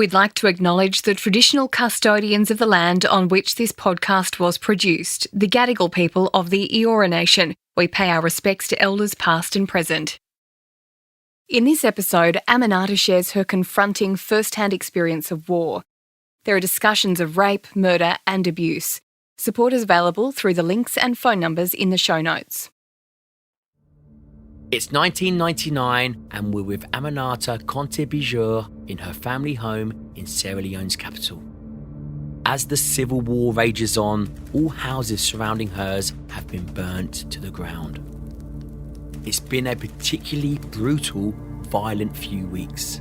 We'd like to acknowledge the traditional custodians of the land on which this podcast was produced, the Gadigal people of the Eora Nation. We pay our respects to elders past and present. In this episode, Aminata shares her confronting first-hand experience of war. There are discussions of rape, murder and abuse. Support is available through the links and phone numbers in the show notes. It's 1999 and we're with Aminata Conteh-Biger in her family home in Sierra Leone's capital. As the civil war rages on, all houses surrounding hers have been burnt to the ground. It's been a particularly brutal, violent few weeks.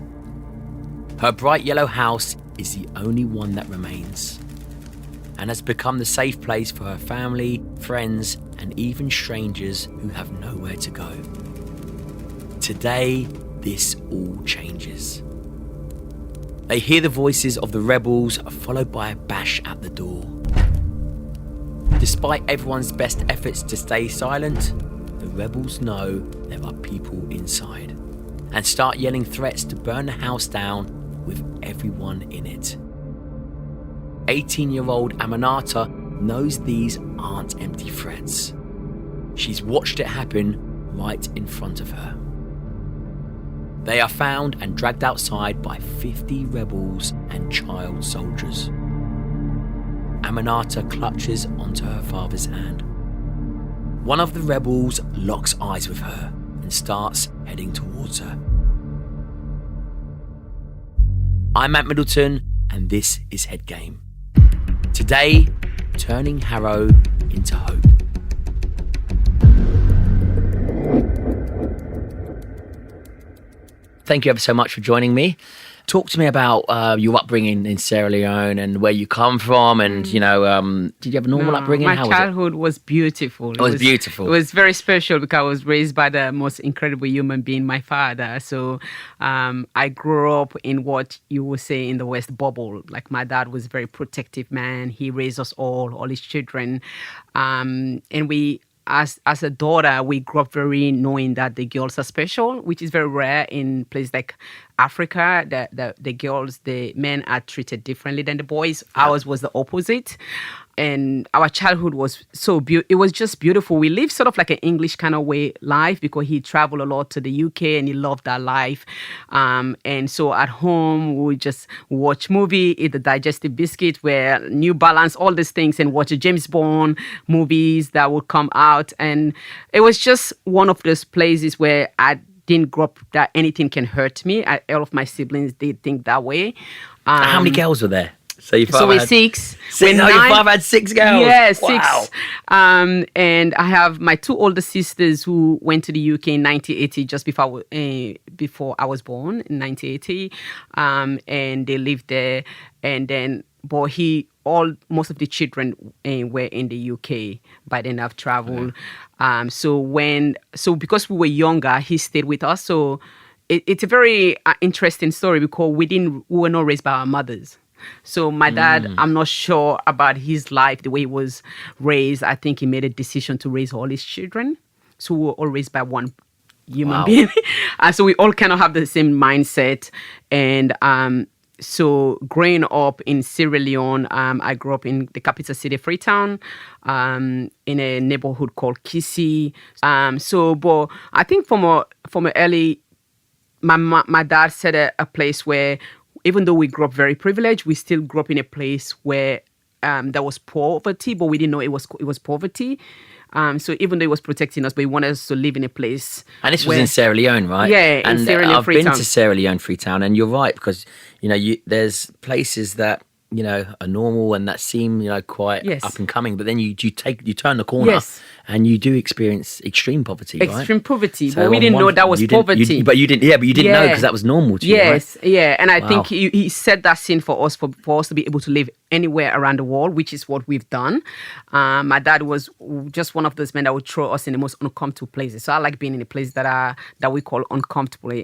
Her bright yellow house is the only one that remains and has become the safe place for her family, friends, and even strangers who have nowhere to go. Today, this all changes. They hear the voices of the rebels, followed by a bash at the door. Despite everyone's best efforts to stay silent, the rebels know there are people inside and start yelling threats to burn the house down with everyone in it. 18-year-old Aminata knows these aren't empty threats. She's watched it happen right in front of her. They are found and dragged outside by 50 rebels and child soldiers. Aminata clutches onto her father's hand. One of the rebels locks eyes with her and starts heading towards her. I'm Matt Middleton, and this is Headgame. Today, turning Harrow into hope. Thank you ever so much for joining me. Talk to me about your upbringing in Sierra Leone and where you come from, and did you have a normal upbringing? My childhood was beautiful. It was beautiful. It was very special because I was raised by the most incredible human being, my father. So I grew up in what you would say in the West bubble. Like, my dad was a very protective man. He raised us all his children, and we. As a daughter, we grew up very knowing that the girls are special, which is very rare in places like Africa. The girls, the men are treated differently than the boys. Ours was the opposite. And our childhood was so beautiful. It was just beautiful. We lived sort of like an English kind of way life because he traveled a lot to the UK and he loved that life. And so at home, we would just watch movie, eat the digestive biscuit, wear New Balance, all these things, and watch the James Bond movies that would come out. And it was just one of those places where I didn't grow up that anything can hurt me. All of my siblings did think that way. How many girls were there? So we're six. Your father had 6 girls? Yeah, wow. 6. And I have my 2 older sisters who went to the UK in 1980, just before I was born, in 1980. And they lived there. And then, most of the children were in the UK. By then I've traveled. Okay. So because we were younger, he stayed with us. So it's a very interesting story because we were not raised by our mothers. So my dad, I'm not sure about his life, the way he was raised. I think he made a decision to raise all his children. So we were all raised by one human being. So we all kind of have the same mindset. And so growing up in Sierra Leone, I grew up in the capital city, Freetown, in a neighborhood called Kisi. But I think from an early, my dad set a place where, even though we grew up very privileged, we still grew up in a place where there was poverty, but we didn't know it was poverty. So even though it was protecting us, but he wanted us to live in a place. And this was in Sierra Leone, right? Yeah, in Sierra Leone, Freetown. I've been to Sierra Leone, Freetown, and you're right, because there's places that are normal and that seem quite up and coming, but then you turn the corner and you do experience extreme poverty, right? Extreme poverty, so but we didn't know that was poverty. But you didn't know because that was normal to you, right? Yeah, and I think he set that scene for us to be able to live anywhere around the world, which is what we've done. My dad was just one of those men that would throw us in the most uncomfortable places. So I like being in the places that we call uncomfortable.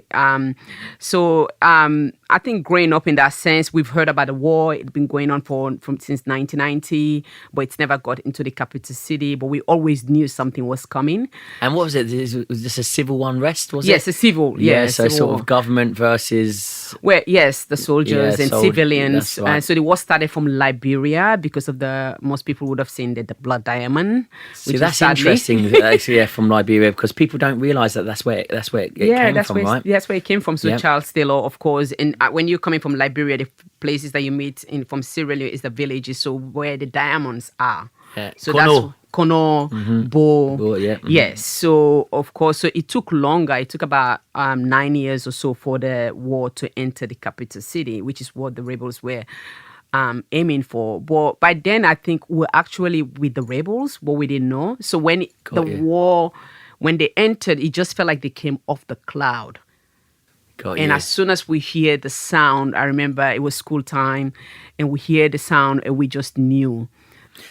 I think growing up in that sense, we've heard about the war. It's been going on since 1990, but it's never got into the capital city. But we always knew something was coming. And what was it? Was this a civil unrest? Was it? Yes, a civil. Yeah, so civil sort war. of government versus. Well, yes, the soldiers and civilians. That's right. So the war started from Liberia because of most people would have seen the blood diamond. See, that's interesting. Actually, from Liberia, because people don't realise that's where it came from, right? That's where it came from. So Charles Taylor, of course, and when you're coming from Liberia, the places that you meet from Sierra Leone is the villages. So where the diamonds are. Yeah. So that's Kono, Bo. Yes. So of course, so it took longer. It took about 9 years or so for the war to enter the capital city, which is what the rebels were aiming for. But by then, I think we're actually with the rebels, but we didn't know. So when war, when they entered, it just felt like they came off the cloud. As soon as we hear the sound, I remember it was school time, and we hear the sound, and we just knew.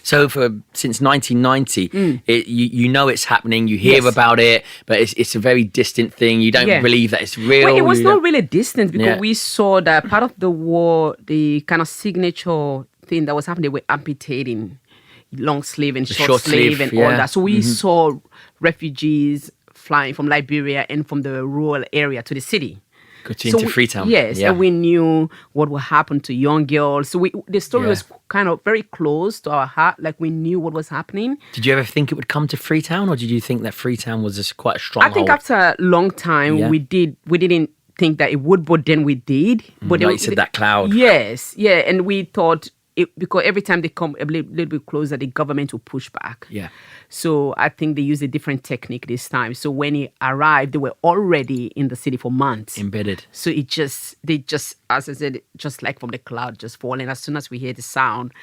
So since 1990, you know it's happening. You hear about it, but it's a very distant thing. You don't believe that it's real. Well, it was not really distant because we saw that part of the war, the kind of signature thing that was happening, they were amputating long sleeve and short sleeve and all that. So we saw refugees flying from Liberia and from the rural area to the city. Into Freetown. Yes, and we knew what would happen to young girls. So the story was kind of very close to our heart. Like we knew what was happening. Did you ever think it would come to Freetown, or did you think that Freetown was just quite a stronghold? I think after a long time, we didn't think that it would, but then we did. But like you said, that cloud. Yes, and we thought because every time they come a little bit closer, the government will push back. Yeah. So I think they used a different technique this time. So when he arrived, they were already in the city for months. Embedded. So they just, as I said, just like from the cloud, just falling. As soon as we hear the sound,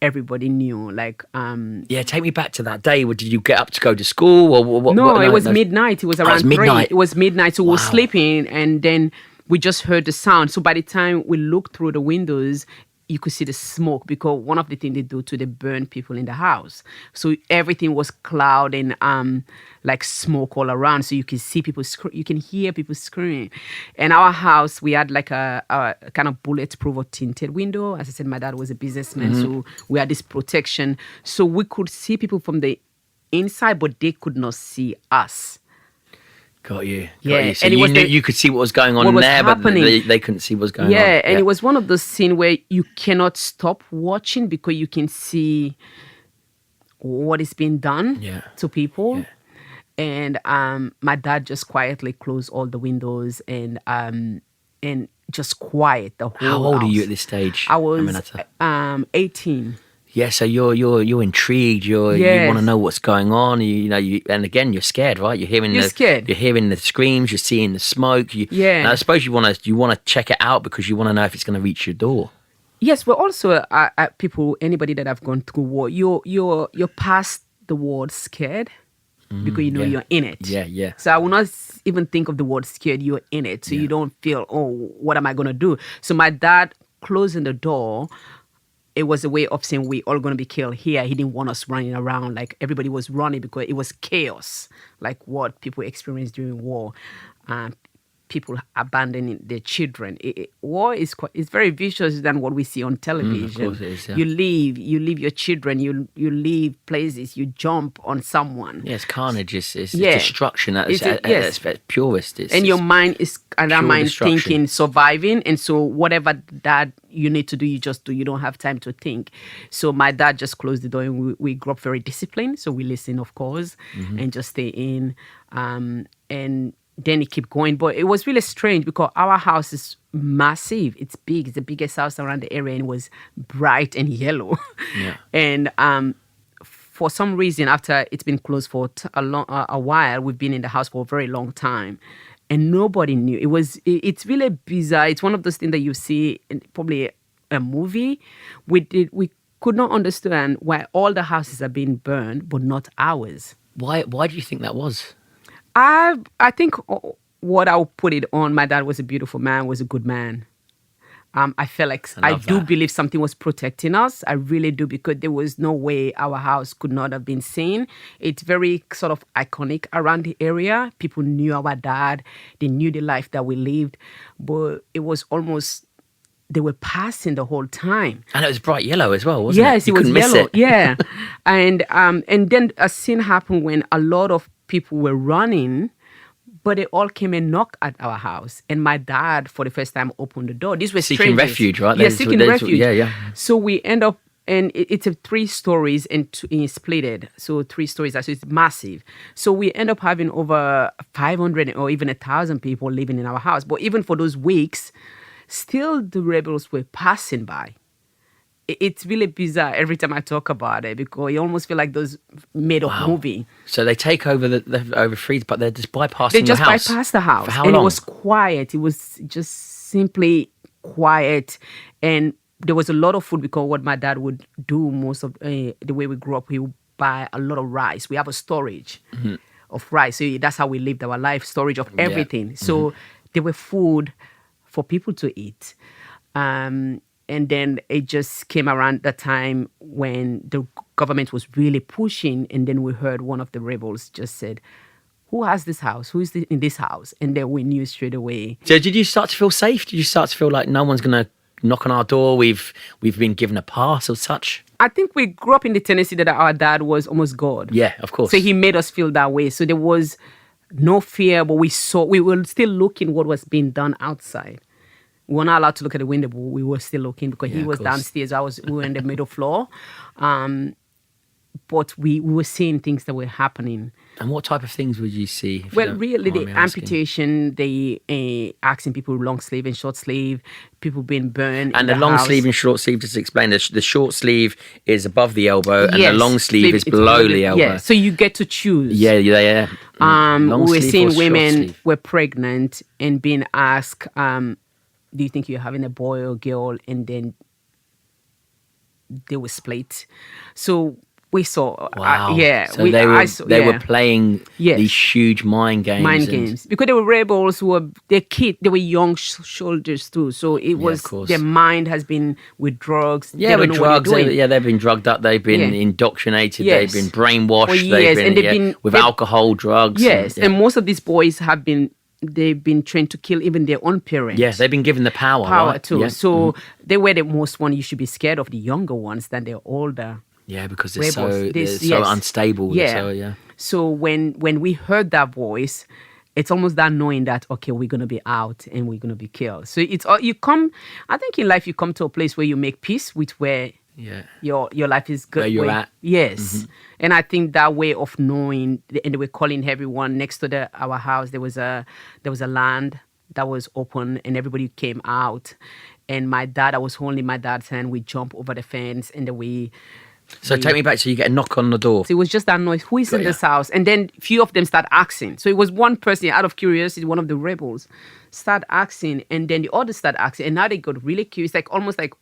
everybody knew. Take me back to that day. Did you get up to go to school? Or what? No, it was midnight. It was around 3. Midnight. It was midnight. So we were sleeping, and then we just heard the sound. So by the time we looked through the windows, you could see the smoke, because one of the things they do they burn people in the house. So everything was cloud and like smoke all around. So you can see people, you can hear people screaming. And our house, we had like a kind of bulletproof or tinted window. As I said, my dad was a businessman, so we had this protection. So we could see people from the inside, but they could not see us. Got you. So and you could see what was going on there, happening. But they couldn't see what was going on. Yeah, and it was one of those scenes where you cannot stop watching because you can see what is being done to people. Yeah. And my dad just quietly closed all the windows and just quiet the whole house. How old are you at this stage? I was 18. Yeah, so you're intrigued. You want to know what's going on. And again, you're scared, right? You're scared. You're hearing the screams. You're seeing the smoke. And I suppose you want to check it out because you want to know if it's going to reach your door. Yes, but also anybody that have gone through war, you're past the word scared because you're in it. Yeah. So I will not even think of the word scared. You're in it, so you don't feel, what am I going to do? So my dad closing the door. It was a way of saying we're all going to be killed here. He didn't want us running around like everybody was running because it was chaos, like what people experienced during war. People abandoning their children. War is very vicious than what we see on television. Of course it is, yeah. You leave your children. You leave places. You jump on someone. Yes, carnage is destruction. It's purest. And your mind is thinking surviving, and so whatever that you need to do, you just do. You don't have time to think. So my dad just closed the door, and we grew up very disciplined. So we listen, of course, and just stay in. And then it kept going. But it was really strange because our house is massive. It's big. It's the biggest house around the area, and it was bright and yellow. Yeah. And for some reason, after it's been closed for a while, we've been in the house for a very long time. And nobody knew. It's really bizarre. It's one of those things that you see in probably a movie. We could not understand why all the houses are being burned, but not ours. Why do you think that was? I think what I'll put it on, my dad was a beautiful man, was a good man. I felt like I I love do that. believe something was protecting us. I really do, because there was no way our house could not have been seen. It's very sort of iconic around the area. People knew our dad. They knew the life that we lived. But it was almost, they were passing the whole time. And it was bright yellow as well, wasn't it? Yes, You it was couldn't miss yellow. it. Yeah. And then a scene happened when a lot of people were running, but they all came and knocked at our house. And my dad, for the first time, opened the door. These were Seeking strangers. refuge, right? Yeah, seeking refuge. Yeah. So we end up, and it's a 3 stories and it's splitted. So 3 stories, so it's massive. So we end up having over 500 or even 1,000 people living in our house. But even for those weeks, still the rebels were passing by. It's really bizarre every time I talk about it, because you almost feel like those made-up movie. So they take over over Freetown, but they're just bypassing They just the house. bypassed the house. For how And long? it was quiet. It was just simply quiet. And there was a lot of food, because what my dad would do most of the way we grew up, he would buy a lot of rice. We have a storage of rice. So that's how we lived our life, storage of everything. So there were food for people to eat. And then it just came around the time when the government was really pushing. And then we heard one of the rebels just said, "Who has this house? Who is in this house?" And then we knew straight away. So did you start to feel safe? Did you start to feel like no one's going to knock on our door? We've been given a pass or such? I think we grew up in the tendency that our dad was almost God. Yeah, of course. So he made us feel that way. So there was no fear, but we were still looking what was being done outside. We were not allowed to look at the window, but we were still looking, because Yeah, he of was course. downstairs. We were in the middle floor. But we were seeing things that were happening. And what type of things would you see? if you Well, don't really, mind the me asking? amputation, the asking people long sleeve and short sleeve, people being burned. And in the long house. sleeve and short sleeve, just explain, the short sleeve is above the elbow and the Yes, long sleeve is it's below the elbow. Yeah, so you get to choose. Yeah. Long We were sleeve or seeing short women sleeve? were pregnant and being asked, "Do you think you're having a boy or girl?" And then they were split. So we saw, Wow. So they were playing Yes. these huge mind games. mind games, because they were rebels who were they were young soldiers too. So it was of course. their mind has been with drugs. Yeah, They don't with know what drugs. they're doing. They've been drugged up. They've been Yeah. indoctrinated. Yes. They've been brainwashed. For years, and they've been with alcohol, drugs. Yes, and and most of these boys they've been trained to kill even their own parents. yes, they've been given the power. Right? too. Yeah. So they were the most one you should be scared of, the younger ones than the older. Yeah, because they're rebels. so unstable. Yeah. So when we heard that voice, it's almost that knowing that, okay, we're gonna be out and we're gonna be killed. So it's you come. I think in life you come to a place where you make peace with where your life is good. Where you're at. Yes. And I think that way of knowing, and they were calling everyone next to our house. There was a land that was open, and everybody came out. And my dad, I was holding my dad's hand. We jumped over the fence, and then So take me back. So you get a knock on the door. so it was just that noise. Who is in Got ya. this house? And then few of them start asking. So it was one person, out of curiosity, one of the rebels start asking, and then the others start asking. And now they got really curious, like almost like,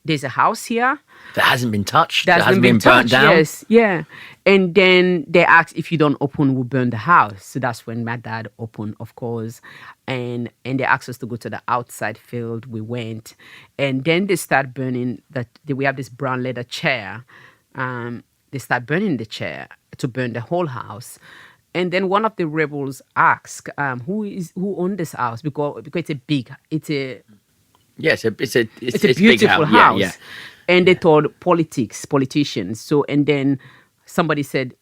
there's a house here That hasn't been touched. that That hasn't been been burnt touched. down. Yes, yeah. And then they asked, if you don't open, we'll burn the house. So that's when my dad opened, of course. And they asked us to go to the outside field. We went. And then they start burning we have this brown leather chair. They start burning the chair to burn the whole house. And then one of the rebels asked, who owned this house? Because it's a Yes, it's a beautiful big house. Yeah. And they told politicians. So, and then somebody said,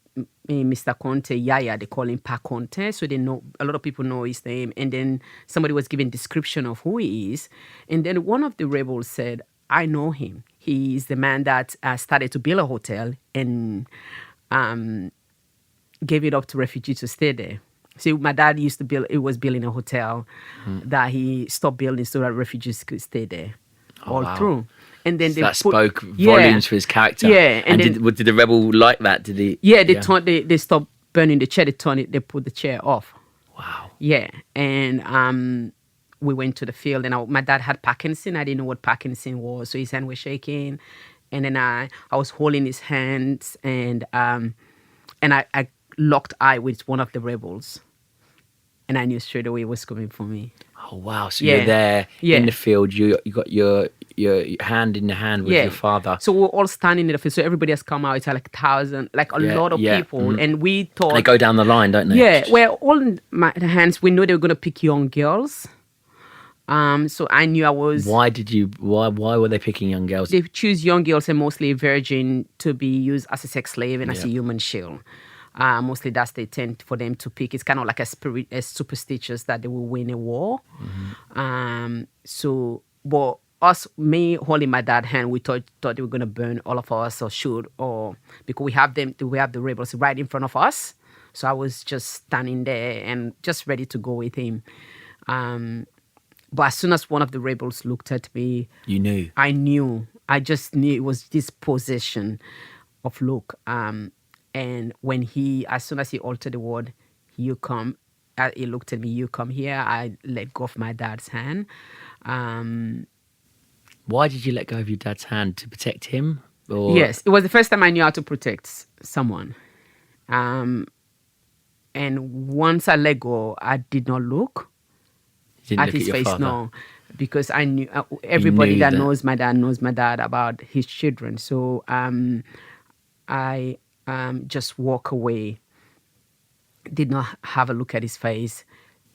Mr. Conte, Yaya, they call him Pa Conte. So they know, a lot of people know his name. And then somebody was giving description of who he is. And then one of the rebels said, I know him. He's the man that started to build a hotel and gave it up to refugees to stay there. So my dad was building a hotel that he stopped building so that refugees could stay there wow. through. And then That spoke volumes for his character. Yeah, And then, did the rebel like that? Did he? Yeah, they stopped burning the chair. They put the chair off. Wow. Yeah, and we went to the field, and my dad had Parkinson. I didn't know what Parkinson was, so his hand was shaking, and then I was holding his hands, and I locked eye with one of the rebels, and I knew straight away it was coming for me. Oh wow! So you're there in the field. You got your hand in the hand with your father. So we're all standing in the field. So everybody has come out. It's like 1,000, like a lot of people. And we thought they go down the line, don't they? Yeah. Well, all in the hands. We know they were going to pick young girls. So I knew I was. Why were they picking young girls? They choose young girls and mostly virgin to be used as a sex slave and as a human shield. Mostly that's the intent for them to pick. It's kind of like a superstitious that they will win a war. So, but me holding my dad's hand, we thought they were going to burn all of us or shoot, or because we have the rebels right in front of us. So I was just standing there and just ready to go with him. But as soon as one of the rebels looked at me, you knew. I knew. I just knew it was this possession of look. And when as soon as he altered the word, you come, he looked at me, you come here, I let go of my dad's hand. Why did you let go of your dad's hand? To protect him? Or? Yes, it was the first time I knew how to protect someone. And once I let go, I did not look at his face, no. Because I knew everybody that knows my dad about his children. So I just walk away, did not have a look at his face.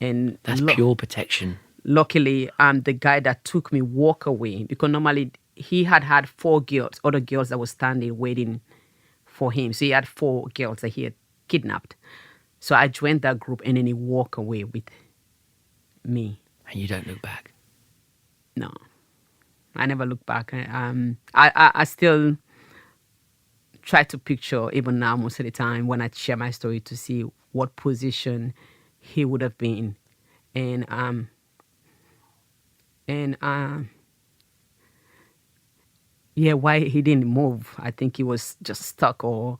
And that's pure protection. Luckily, the guy that took me walk away, because normally he had 4 girls, other girls that were standing waiting for him. So he had 4 girls that he had kidnapped. So I joined that group and then he walked away with me. And you don't look back? No, I never look back. I still try to picture, even now most of the time when I share my story, to see what position he would have been. And why he didn't move. I think he was just stuck or,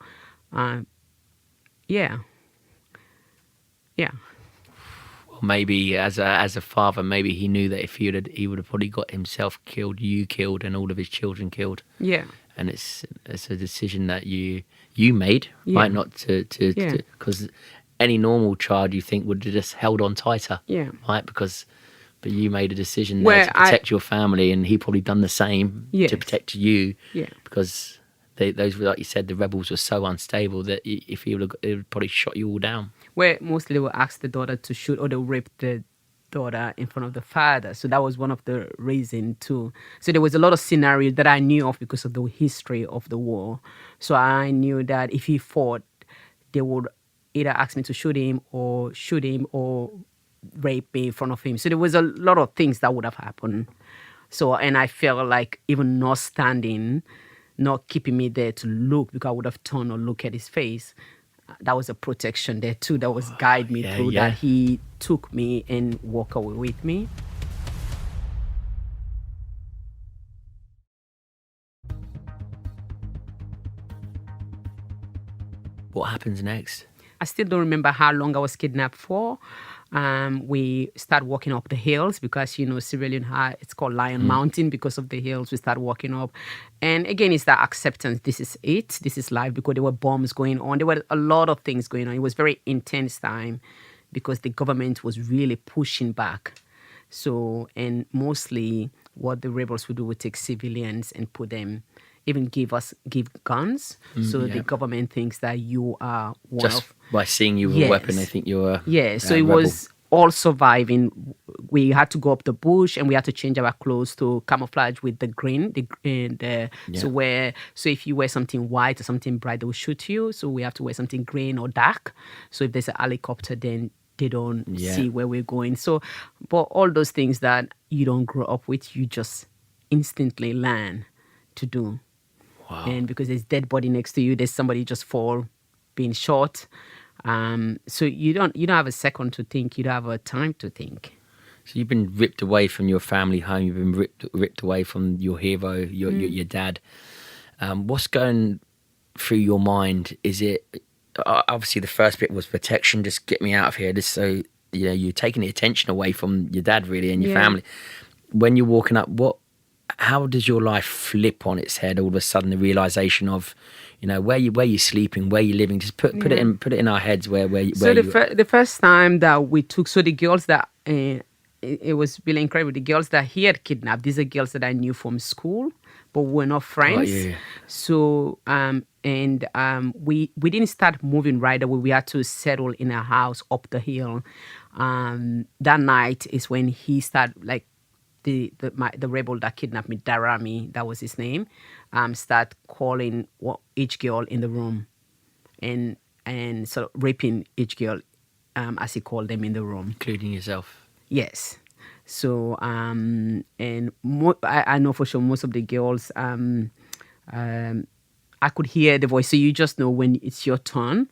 yeah. Well, maybe as a father, maybe he knew that if he would have probably got himself killed, you killed, and all of his children killed. Yeah. And it's a decision that you made, right? Not to because any normal child you think would have just held on tighter, right? But you made a decision there to protect your family, and he probably done the same to protect you, because those, like you said, the rebels were so unstable that if he would have probably shot you all down. Where mostly they will ask the daughter to shoot, or they rape the daughter in front of the father. So that was one of the reasons too. So there was a lot of scenarios that I knew of because of the history of the war. So I knew that if he fought, they would either ask me to shoot him or rape me in front of him. So there was a lot of things that would have happened. So, and I felt like even not standing, not keeping me there to look, because I would have turned or look at his face. That was a protection there too. That was guide me through that. He took me and walked away with me. What happens next? I still don't remember how long I was kidnapped for. We start walking up the hills because, Sierra Leone, it's called Lion Mountain because of the hills. We start walking up. And again, it's that acceptance. This is it. This is life, because there were bombs going on. There were a lot of things going on. It was very intense time because the government was really pushing back. So, and mostly what the rebels would do would take civilians and put them, even give guns. The government thinks that you are one just of... by seeing you with a weapon, they think you're a so it rebel. was all surviving. We had to go up the bush and we had to change our clothes to camouflage with the green. So if you wear something white or something bright, they will shoot you. So we have to wear something green or dark. So if there's a helicopter, then they don't see where we're going. So, but all those things that you don't grow up with, you just instantly learn to do. Wow. And because there's dead body next to you, there's somebody just being shot. So you don't have a second to think. You don't have a time to think. So you've been ripped away from your family home. You've been ripped away from your hero, your dad. What's going through your mind? Is it obviously the first bit was protection? Just get me out of here. Just so you're taking the attention away from your dad really and your family. When you're walking up, how does your life flip on its head all of a sudden? The realization of, where you're sleeping, where you're living. Just put it in our heads where the first time that we took, so the girls that it was really incredible. The girls that he had kidnapped, these are girls that I knew from school, but we're not friends. yeah. So we didn't start moving right away. We had to settle in a house up the hill. That night is when he started, like, the rebel that kidnapped me, Darami, that was his name, start calling each girl in the room, and sort of raping each girl, as he called them in the room, Including yourself. Yes. So I know for sure most of the girls, I could hear the voice. So you just know when it's your turn.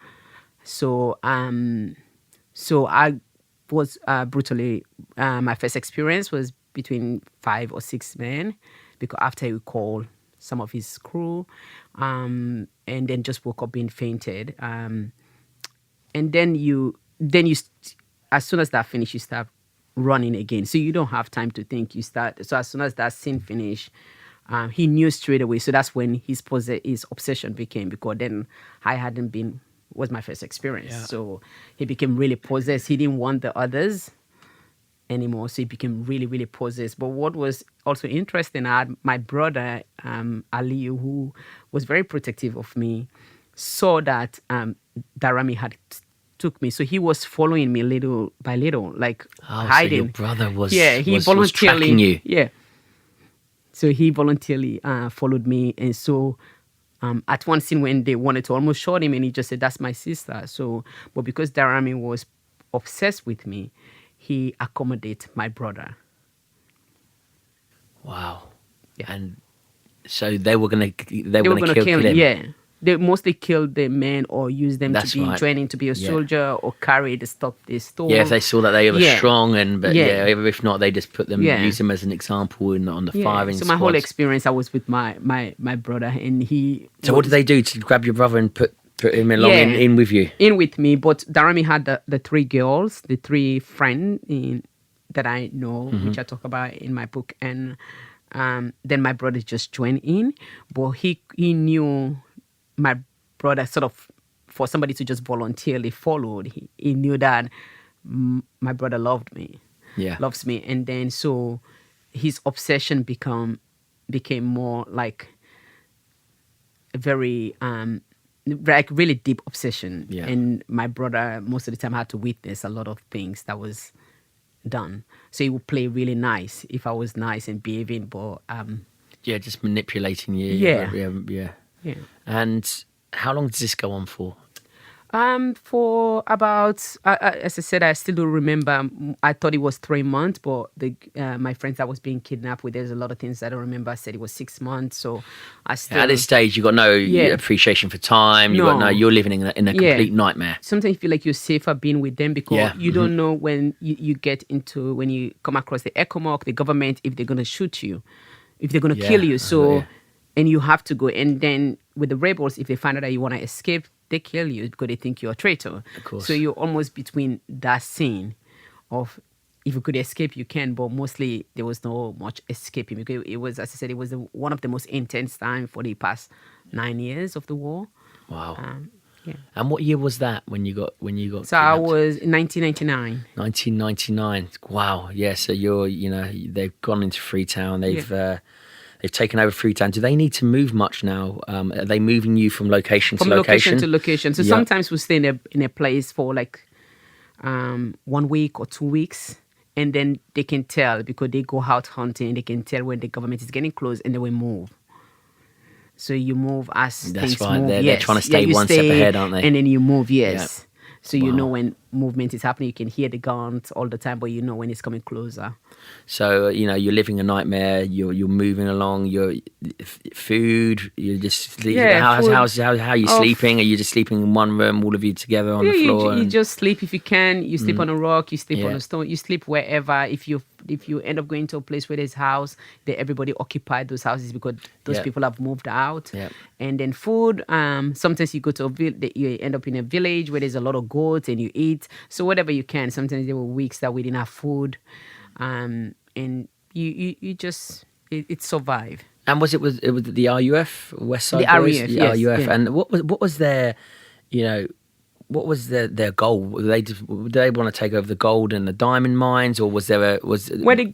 So I was brutally. My first experience was between 5 or 6 men, because after he called some of his crew, and then just woke up being fainted. And then as soon as that finished, you start running again. So you don't have time to think. You start. So as soon as that scene finished, he knew straight away. So that's when his obsession became, because then I hadn't been, was my first experience. Yeah. So he became really possessed. He didn't want the others anymore. So he became really, really possessed. But what was also interesting, I had my brother, Aliyu, who was very protective of me, saw that Darami had took me. So he was following me little by little, like hiding. So your brother was, he was tracking you. Yeah. So he voluntarily followed me. And so at one scene when they wanted to almost shoot him, and he just said, "That's my sister." So, but because Darami was obsessed with me, he accommodated my brother. Wow. Yeah. And so they were gonna kill him. Yeah. They mostly killed the men or use them That's to be right. training to be a soldier or carry the stuff they stole. Yeah, if they saw that they were strong, if not, they just put them, use them as an example on the firing So squads. my whole experience, I was with my brother, and he. So what did they do to grab your brother and put him along in with you? In with me, but Darami had the 3 girls, the 3 friends that I know, which I talk about in my book, and then my brother just joined in, but he knew my brother sort of, for somebody to just voluntarily followed, he knew that my brother loves me, and then so his obsession became more like a very like really deep obsession, and my brother most of the time had to witness a lot of things that was done. So he would play really nice if I was nice and behaving, but just manipulating you. Yeah. And how long does this go on for? For about, as I said, I still do remember. I thought it was 3 months, but my friends that was being kidnapped with, there's a lot of things I don't remember. I said it was 6 months, so I still. At this stage, you got no appreciation for time. You're living in a complete nightmare. Sometimes you feel like you're safer being with them, because you don't know when you when you come across the ECOMOG, the government, if they're gonna shoot you, if they're gonna kill you. So. And you have to go. And then with the rebels, if they find out that you want to escape, they kill you because they think you're a traitor. Of course. So you're almost between that scene of, if you could escape, you can. But mostly there was no much escaping, because it was, as I said, it was one of the most intense time for the past 9 years of the war. Wow. And what year was that when you got? So kidnapped? I was in 1999. 1999. Wow. Yeah. So they've gone into Freetown. They've taken over Freetown. Do they need to move much now? Are they moving you from location to location? From location to location. So sometimes we stay in a place for like 1 week or 2 weeks, and then they can tell, because they go out hunting. They can tell when the government is getting close, and they will move. So you move as things move. They're trying to stay one step ahead, aren't they? And then you move. Yes. Yeah. So you know when movement is happening. You can hear the guns all the time, but you know when it's coming closer. So you're living a nightmare. You're moving along. Your food. You're just sleeping. How are you sleeping? Are you just sleeping in one room, all of you together on the floor? You just sleep if you can. You sleep on a rock. You sleep on a stone. You sleep wherever. If you end up going to a place where there's house, everybody occupied those houses because those people have moved out. Yeah. And then food. Sometimes you go to you end up in a village where there's a lot of goats, and you eat. So whatever you can. Sometimes there were weeks that we didn't have food, and you just it survived. And was it the RUF, West Side the Boys? RUF, The yes, RUF. yeah. And what was their, what was their goal? Did they want to take over the gold and the diamond mines, or was there the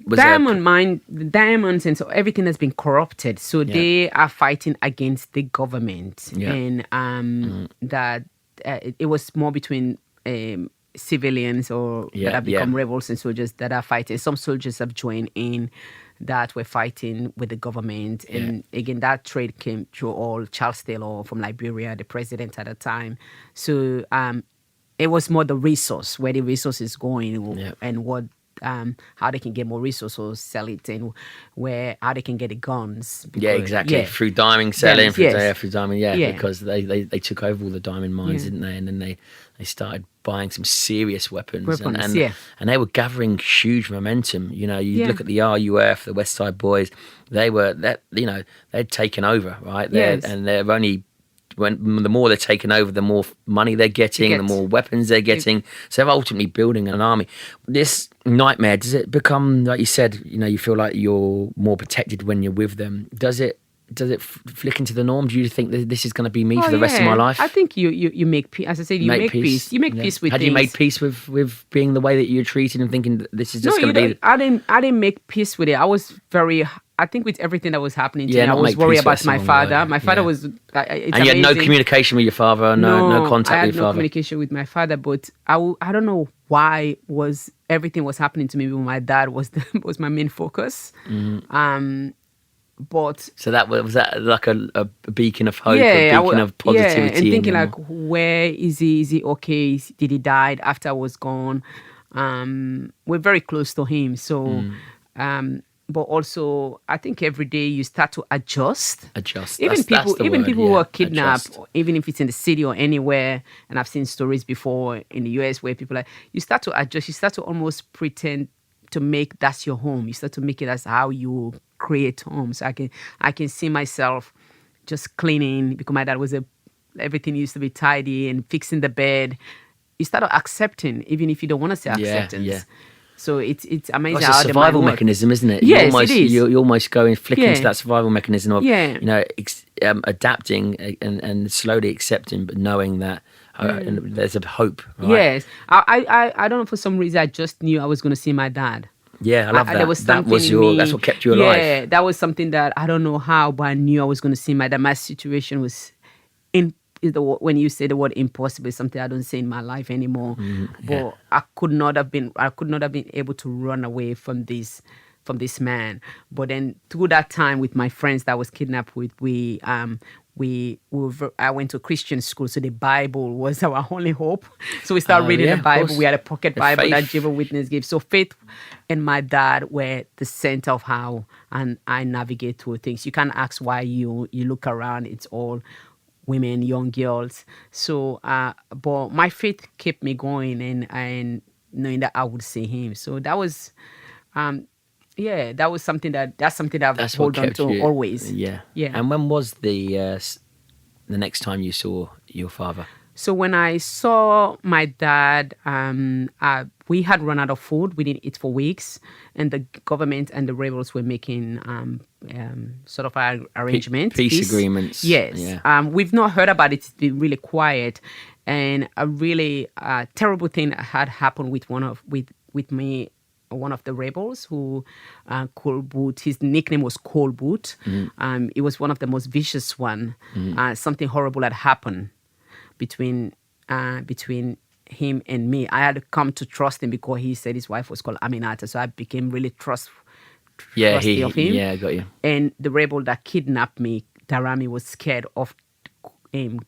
diamonds and so everything has been corrupted. So they are fighting against the government, and that it was more between civilians that have become rebels and soldiers that are fighting. Some soldiers have joined in that were fighting with the government. And again, that trade came through all Charles Taylor from Liberia, the president at the time. So it was more the resource, where the resource is going and what how they can get more resources, sell it, and how they can get the guns. Because, exactly. Through diamond selling, through diamond, because they took over all the diamond mines, didn't they? And then they started buying some serious weapons, and they were gathering huge momentum. You know, you look at the RUF, the West Side Boys, they'd taken over, right? And they're only, the more they're taking over, the more money they're getting, the more weapons they're getting. So they're ultimately building an army. This nightmare, does it become, like you said, you feel like you're more protected when you're with them? Does it flick into the norm? Do you think that this is going to be me for the rest of my life? I think you make peace. As I said, you make peace. You make peace with things. Had you made peace with being the way that you're treated and thinking that this is just going to be... I didn't make peace with it. I was I think with everything that was happening to me, I was worried about my father. My father was... and you had no communication with your father, no contact with your father? I had no communication with my father, but I don't know why everything was happening to me with my dad was my main focus. But so was that like a beacon of hope, a beacon of positivity, and thinking like, where is he? Is he okay? Did he die after I was gone? We're very close to him, so but also I think every day you start to adjust. Even people who are kidnapped, even if it's in the city or anywhere, and I've seen stories before in the US where people you start to adjust. You start to almost pretend to make that's your home. You start to make it as how you create home. So I can see myself just cleaning, because my dad everything used to be tidy, and fixing the bed. You start accepting, even if you don't want to say acceptance. Yeah. So it's amazing. It's a survival mechanism, isn't it? Yes, it is. You almost go and flick into that survival mechanism of adapting and slowly accepting, but knowing that there's a hope. Right? Yes, I don't know, for some reason I just knew I was going to see my dad. Yeah, I love that. There was something that's what kept you alive. Yeah, that was something that I don't know how, but I knew I was going to see my dad. My situation was when you say the word impossible, is something I don't say in my life anymore. But I could not have been able to run away from this man. But then through that time with my friends that I was kidnapped with, I went to Christian school, so the Bible was our only hope. So we started reading the Bible. We had a pocket Bible that Jehovah's Witness gave. So faith and my dad were the center of how I navigate through things. You can't ask why. You look around, it's all women, young girls. So, but my faith kept me going, and knowing that I would see him. So that was, that was something I've hold on to always. Yeah. And when was the next time you saw your father? So when I saw my dad, we had run out of food. We didn't eat for weeks, and the government and the rebels were making sort of arrangements, peace agreements. Yes, we've not heard about it. It's been really quiet, and a really terrible thing had happened with one of the rebels who Cold Boot. His nickname was Cold Boot. It was one of the most vicious one. Something horrible had happened between him and me. I had come to trust him because he said his wife was called Aminata, so I became really trusty of him. Yeah, I got you. And the rebel that kidnapped me, Darami, was scared of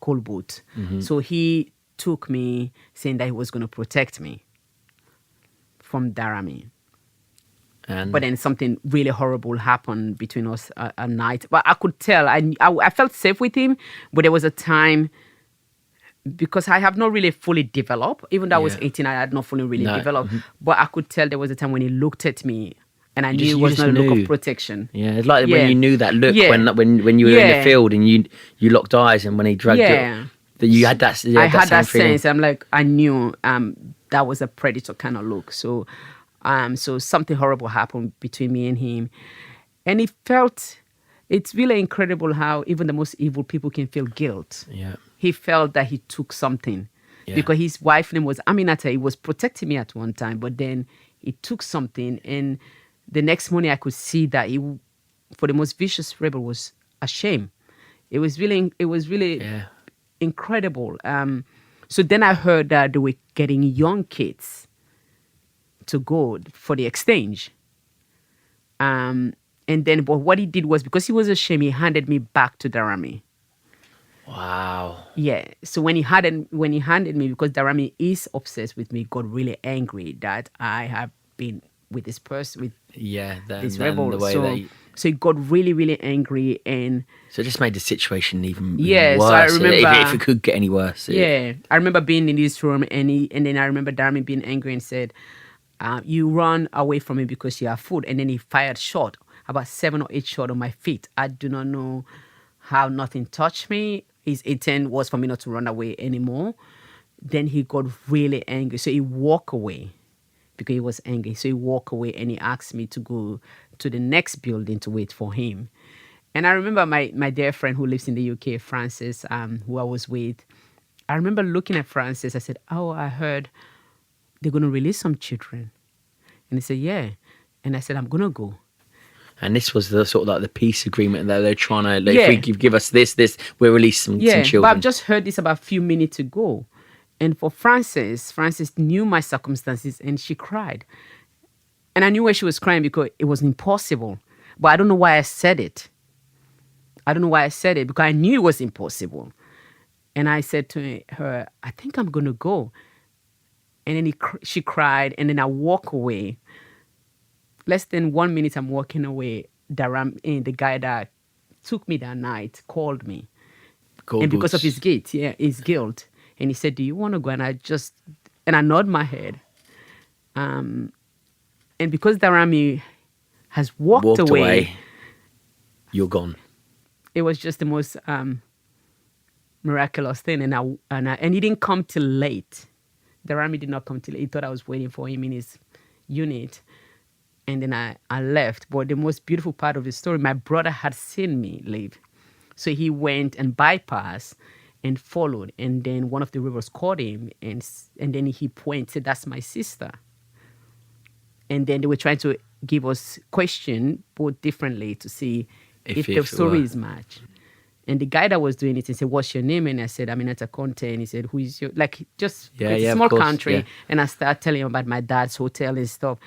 Cold Boot. So he took me, saying that he was going to protect me from Darami. But then something really horrible happened between us at night. But I could tell, I felt safe with him, but there was a time, because I have not really fully developed. Even though I was 18, I had not fully developed. But I could tell there was a time when he looked at me, and I knew it was not a look of protection. Yeah, it's like when you knew that look when you were in the field and you locked eyes, and when he dragged you, that you had that. I had that sense. I'm like, I knew that was a predator kind of look. So something horrible happened between me and him, and it's really incredible how even the most evil people can feel guilt. Yeah. He felt that he took something. because his wife name was Aminata. He was protecting me at one time, but then he took something, and the next morning I could see that he, for the most vicious rebel, was ashamed. It was really Yeah. incredible. So then I heard that they were getting young kids to go for the exchange. And then, but what he did was, because he was ashamed, he handed me back to Darami. Wow. Yeah. So when he handed me, because Darami is obsessed with me, got really angry that I have been with this person, with Yeah. this Then rebel. the way So he got really, really angry, and so it just made the situation even yeah. worse. So I remember, if it could get any worse. yeah, I remember being in this room, and then I remember Darami being angry and said, "You run away from me because you have food." And then he fired shot, about 7 or 8 shot on my feet. I do not know how nothing touched me. His intent was for me not to run away anymore. Then he got really angry. So he walked away because he was angry. So he walked away, and he asked me to go to the next building to wait for him. And I remember my dear friend who lives in the UK, Francis, who I was with. I remember looking at Francis. I said, "Oh, I heard they're going to release some children." And he said, "Yeah." And I said, "I'm going to go." And this was the sort of like the peace agreement that they're trying to. Like, Yeah. if we give us this, we'll release some Yeah, children. but I've just heard this about a few minutes ago. And for Francis knew my circumstances, and she cried. And I knew why she was crying, because it was impossible. But I don't know why I said it. Because I knew it was impossible. And I said to her, "I think I'm going to go." And then she cried, and then I walk away. Less than 1 minute, I'm walking away. The guy that took me that night called me. And because of his guilt. And he said, "Do you want to go?" And I nod my head. And because Darami has walked away, you're gone. it was just the most miraculous thing. And he didn't come till late. Darami did not come till late. He thought I was waiting for him in his unit. And then I left. But the most beautiful part of the story, my brother had seen me leave. So he went and bypassed and followed. And then one of the rebels caught him. And then he pointed, "That's my sister." And then they were trying to give us question both differently to see if the stories match. And the guy that was doing it, he said, "What's your name?" And I said, "Aminata Conteh." And he said, "Who is your," like, just it's a small country. Yeah. And I started telling him about my dad's hotel and stuff.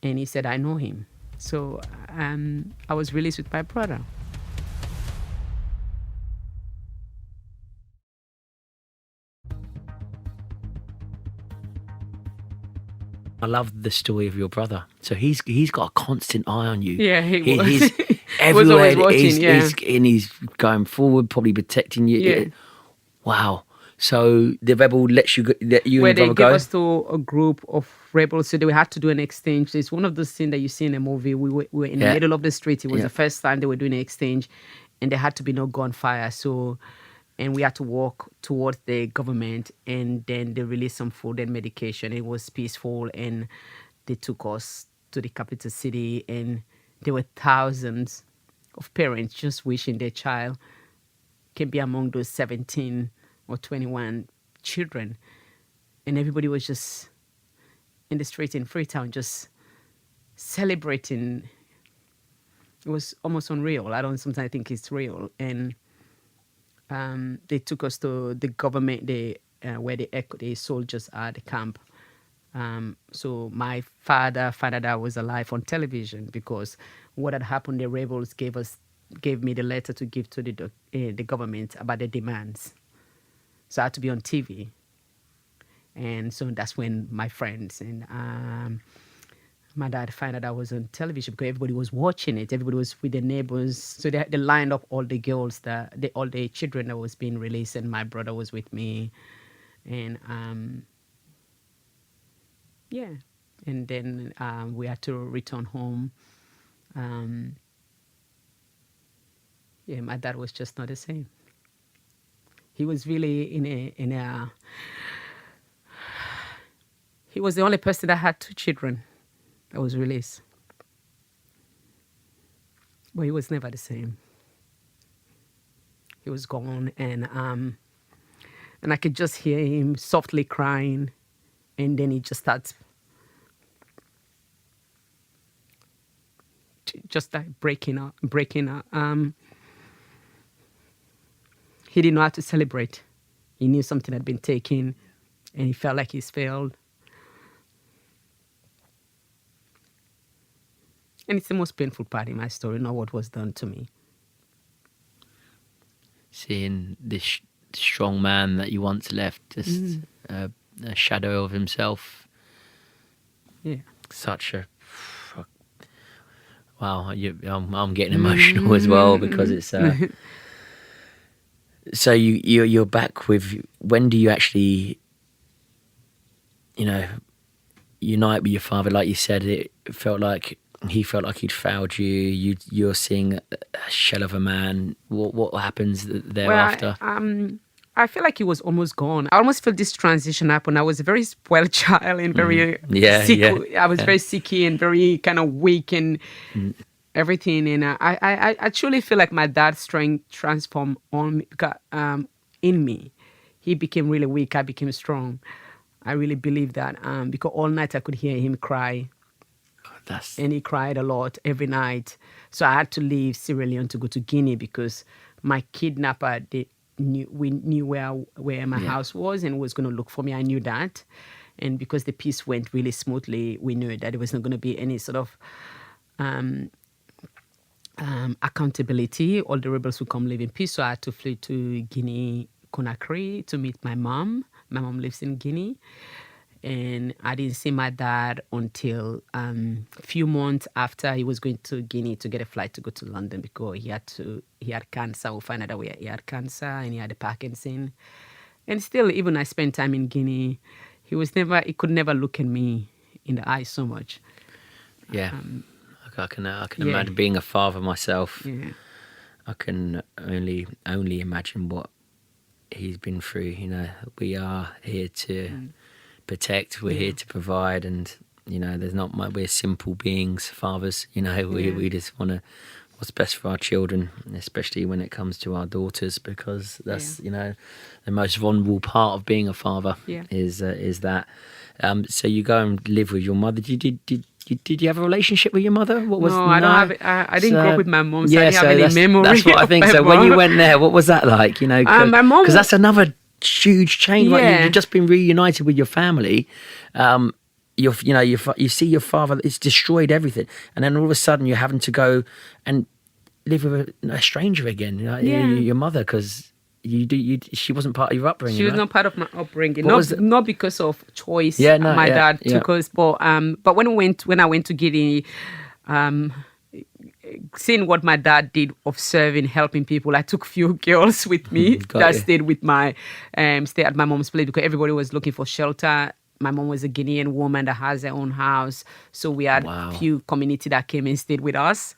And he said, "I know him." So I was released with my brother. I love the story of your brother. So he's got a constant eye on you. Yeah, he was. He's everywhere. Was always watching, he's going forward, probably protecting you. Yeah. Wow. So the rebel let you where and your they brother gave go? us to a group of rebels, so they had to do an exchange. It's one of those scenes that you see in a movie. We were in the middle of the street. It was the first time they were doing an exchange, and there had to be no gunfire. So, and we had to walk towards the government, and then they released some food and medication. It was peaceful, and they took us to the capital city, and there were thousands of parents just wishing their child can be among those 17 or 21 children. And everybody was just in the street in Freetown, just celebrating. It was almost unreal. I don't sometimes think it's real. And they took us to the government, where the soldiers are, the camp. So my father found out I was alive on television, because what had happened, the rebels gave me the letter to give to the government about the demands. So I had to be on TV. And so that's when my friends and my dad found out I was on television, because everybody was watching it. Everybody was with their neighbors. So they lined up all the girls, all the children that was being released, and my brother was with me. And and then we had to return home. My dad was just not the same. He was really he was the only person that had 2 children that was released. But he was never the same. He was gone. And and I could just hear him softly crying, and then he just starts just like breaking up. He didn't know how to celebrate. He knew something had been taken, and he felt like he's failed. And it's the most painful part in my story, not what was done to me. Seeing this strong man that you once left, just a shadow of himself. Yeah. Such a... Wow, I'm getting emotional as well, because it's... So you're back with... When do you actually, unite with your father? Like you said, it felt like he felt like he'd failed you. You're seeing a shell of a man. What happens thereafter? Well, I feel like he was almost gone. I almost felt this transition happen. I was a very spoiled child and very sick. I was very sicky and very kind of weak and everything. And I truly feel like my dad's strength transformed in me. He became really weak. I became strong. I really believe that because all night I could hear him cry. And he cried a lot every night. So I had to leave Sierra Leone to go to Guinea because my kidnapper, we knew where my house was and was going to look for me. I knew that. And because the peace went really smoothly, we knew that there was not going to be any sort of accountability. All the rebels would come live in peace. So I had to flee to Guinea, Conakry, to meet my mom. My mom lives in Guinea. And I didn't see my dad until a few months after he was going to Guinea to get a flight to go to London because he had cancer. We found out that he had cancer and he had a Parkinson. And still, even I spent time in Guinea, he could never look at me in the eye so much. Yeah, I can imagine being a father myself. Yeah. I can only imagine what he's been through. We are here to protect, we're here to provide, and there's not much. We're simple beings, fathers. We just want to what's best for our children, especially when it comes to our daughters, because that's the most vulnerable part of being a father is that. So you go and live with your mother. Did you have a relationship with your mother? I don't have. I didn't grow up with my mom, so I didn't have any memory. That's what I think. So when you went there, what was that like? My mom, because that's another huge change. Right? You've just been reunited with your family. You see your father. It's destroyed everything, and then all of a sudden you're having to go and live with a stranger again. Your mother, because she wasn't part of your upbringing. She was not part of my upbringing. Not because of choice. My dad took us, but when I went to Guinea, seeing what my dad did of serving, helping people, I took few girls with me stayed at my mom's place because everybody was looking for shelter. My mom was a Guinean woman that has her own house, so we had few community that came and stayed with us.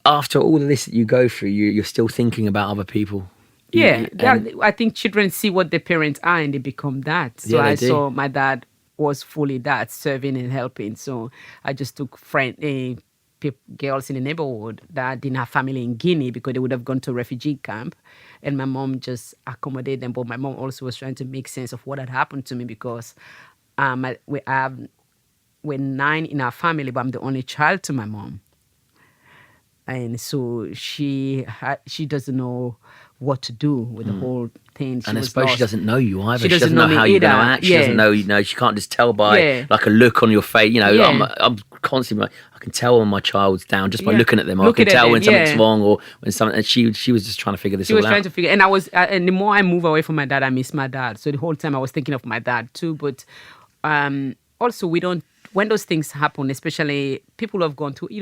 After all of this that you go through, you're still thinking about other people. I think children see what their parents are and they become that. So I saw my dad was fully that, serving and helping. So I just took girls in the neighborhood that didn't have family in Guinea because they would have gone to a refugee camp. And my mom just accommodated them. But my mom also was trying to make sense of what had happened to me because we're 9 in our family, but I'm the only child to my mom. And so she doesn't know what to do with the whole thing. And I suppose she doesn't know you either. She doesn't know how you're going to act. She doesn't know, she can't just tell by like a look on your face. I'm constantly, I can tell when my child's down just by looking at them. I can tell when something's wrong or when something, and she was just trying to figure this all out. She was trying to figure, and the more I move away from my dad, I miss my dad. So the whole time I was thinking of my dad too. But also when those things happen, especially people who have gone through, you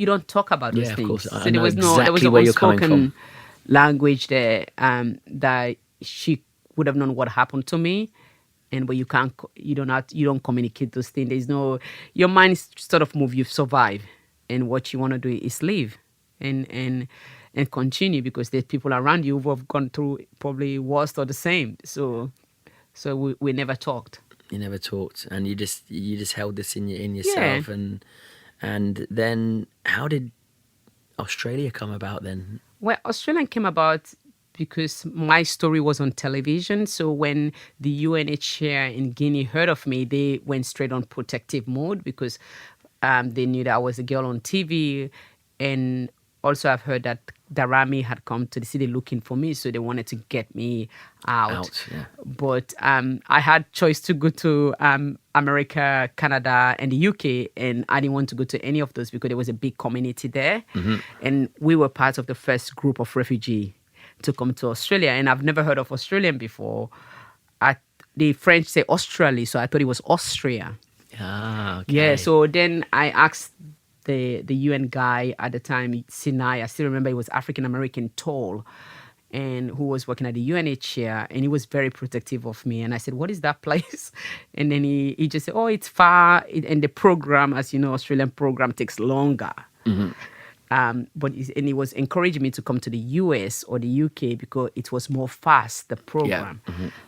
don't talk about those things. Of course. So there was no unspoken language there that she would have known what happened to me, but you don't communicate those things. There's no, your mind sort of move. You survive, and what you want to do is live, and continue because there's people around you who have gone through probably worse or the same. So we never talked. You never talked, and you just held this in yourself And then how did Australia come about then? Well, Australia came about because my story was on television. So when the UNHCR in Guinea heard of me, they went straight on protective mode because they knew that I was a girl on TV. And also I've heard that Darami had come to the city looking for me, so they wanted to get me out. Yeah. But I had choice to go to America, Canada, and the UK, and I didn't want to go to any of those because there was a big community there. And we were part of the first group of refugees to come to Australia. And I've never heard of Australian before. The French say Australia, so I thought it was Austria. Ah, okay. Yeah, so then I asked the UN guy at the time, Sinai, I still remember he was African-American, tall, and who was working at the UNHCR, and he was very protective of me. And I said, what is that place? And then he just said, oh, it's far, and the program, as you know, Australian program takes longer. But he was encouraging me to come to the US or the UK because it was more fast, the program.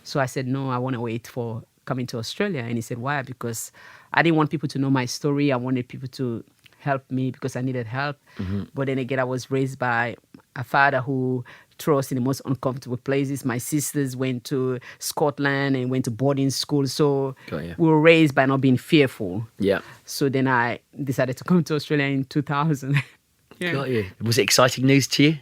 So I said, no, I want to wait for coming to Australia. And he said, why? Because I didn't want people to know my story. I wanted people to help me because I needed help. But then again, I was raised by a father who threw us in the most uncomfortable places. My sisters went to Scotland and went to boarding school. So we were raised by not being fearful. Yeah. So then I decided to come to Australia in 2000. Yeah. Got you. Was it exciting news to you?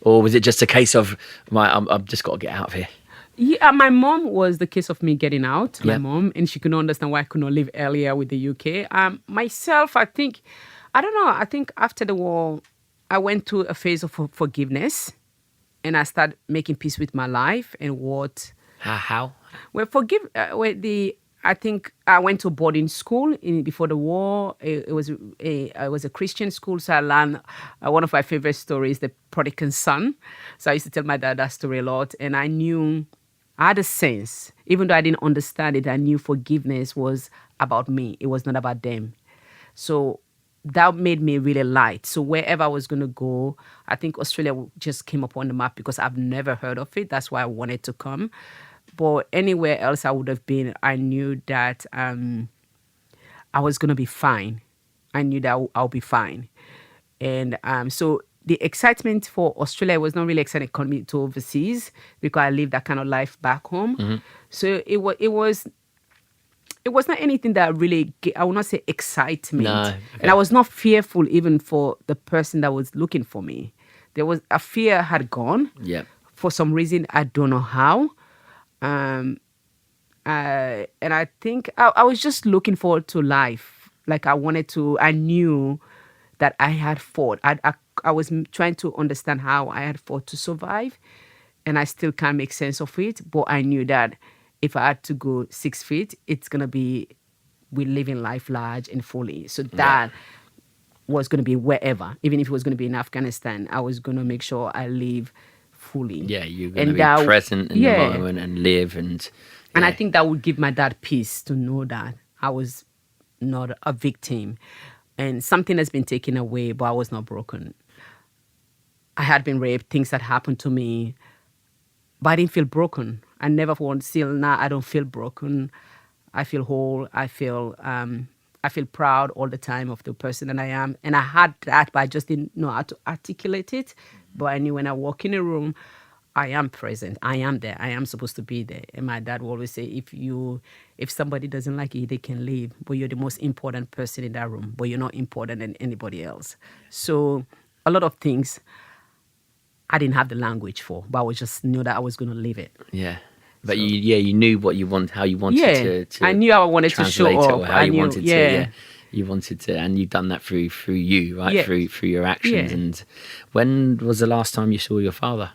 Or was it just a case of, I've just got to get out of here? Yeah, my mom was the case of me getting out, my mom, and she couldn't understand why I could not live earlier with the UK. Myself, I think after the war, I went through a phase of forgiveness, and I started making peace with my life and what... How? Well, I think I went to boarding school before the war. It was a Christian school, so I learned one of my favorite stories, the prodigal son. So I used to tell my dad that story a lot, and I had a sense, even though I didn't understand it, I knew forgiveness was about me. It was not about them. So that made me really light. So wherever I was going to go, I think Australia just came up on the map because I've never heard of it. That's why I wanted to come. But anywhere else I would have been, I knew that I was going to be fine. I knew that I'll be fine. And so the excitement for Australia was not really exciting coming to overseas because I lived that kind of life back home. So it was not anything that really, I would not say excitement. No, okay. And I was not fearful even for the person that was looking for me. There was a fear had gone. Yeah. For some reason, I don't know how. And I think I was just looking forward to life. Like I knew that I had fought. I was trying to understand how I had fought to survive, and I still can't make sense of it. But I knew that if I had to go 6 feet, it's going to be we're living life large and fully. So that was going to be wherever. Even if it was going to be in Afghanistan, I was going to make sure I live fully. Yeah, you're going to be present in the moment and live. And I think that would give my dad peace to know that I was not a victim. And something has been taken away, but I was not broken. I had been raped, things that happened to me, but I didn't feel broken. I never still now I don't feel broken. I feel whole. I feel proud all the time of the person that I am. And I had that, but I just didn't know how to articulate it. But I knew when I walk in a room, I am present. I am there. I am supposed to be there. And my dad will always say, if somebody doesn't like you, they can leave. But you're the most important person in that room. But you're not important than anybody else. So a lot of things I didn't have the language for, but I just knew that I was going to live it. Yeah. But so, you knew what you want, how you wanted to I knew how I wanted to show up. Or how you wanted to, you wanted to, and you've done that through you, right? Yeah. Through your actions. Yeah. And when was the last time you saw your father?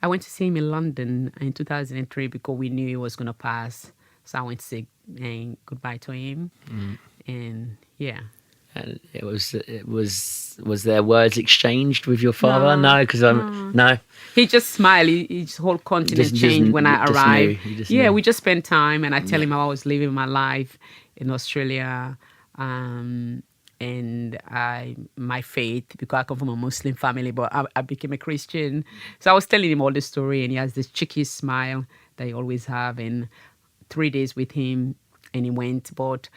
I went to see him in London in 2003 because we knew he was going to pass. So I went to say goodbye to him. And And it was there words exchanged with your father? No, because no. He just smiled. His whole continent changed when I arrived. We just spent time, and I tell him how I was living my life in Australia, and my faith, because I come from a Muslim family, but I became a Christian. So I was telling him all the story, and he has this cheeky smile that he always have. And 3 days with him, and he went, but.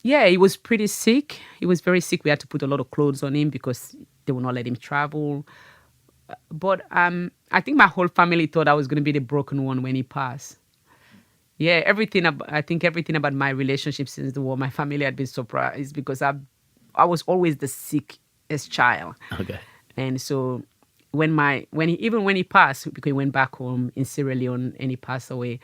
He was pretty sick. He was very sick. We had to put a lot of clothes on him because they would not let him travel. but I think my whole family thought I was going to be the broken one when he passed. Yeah, I think everything about my relationship since the war, my family had been surprised because I was always the sickest child. Okay. And so when he passed, because he went back home in Sierra Leone and he passed away,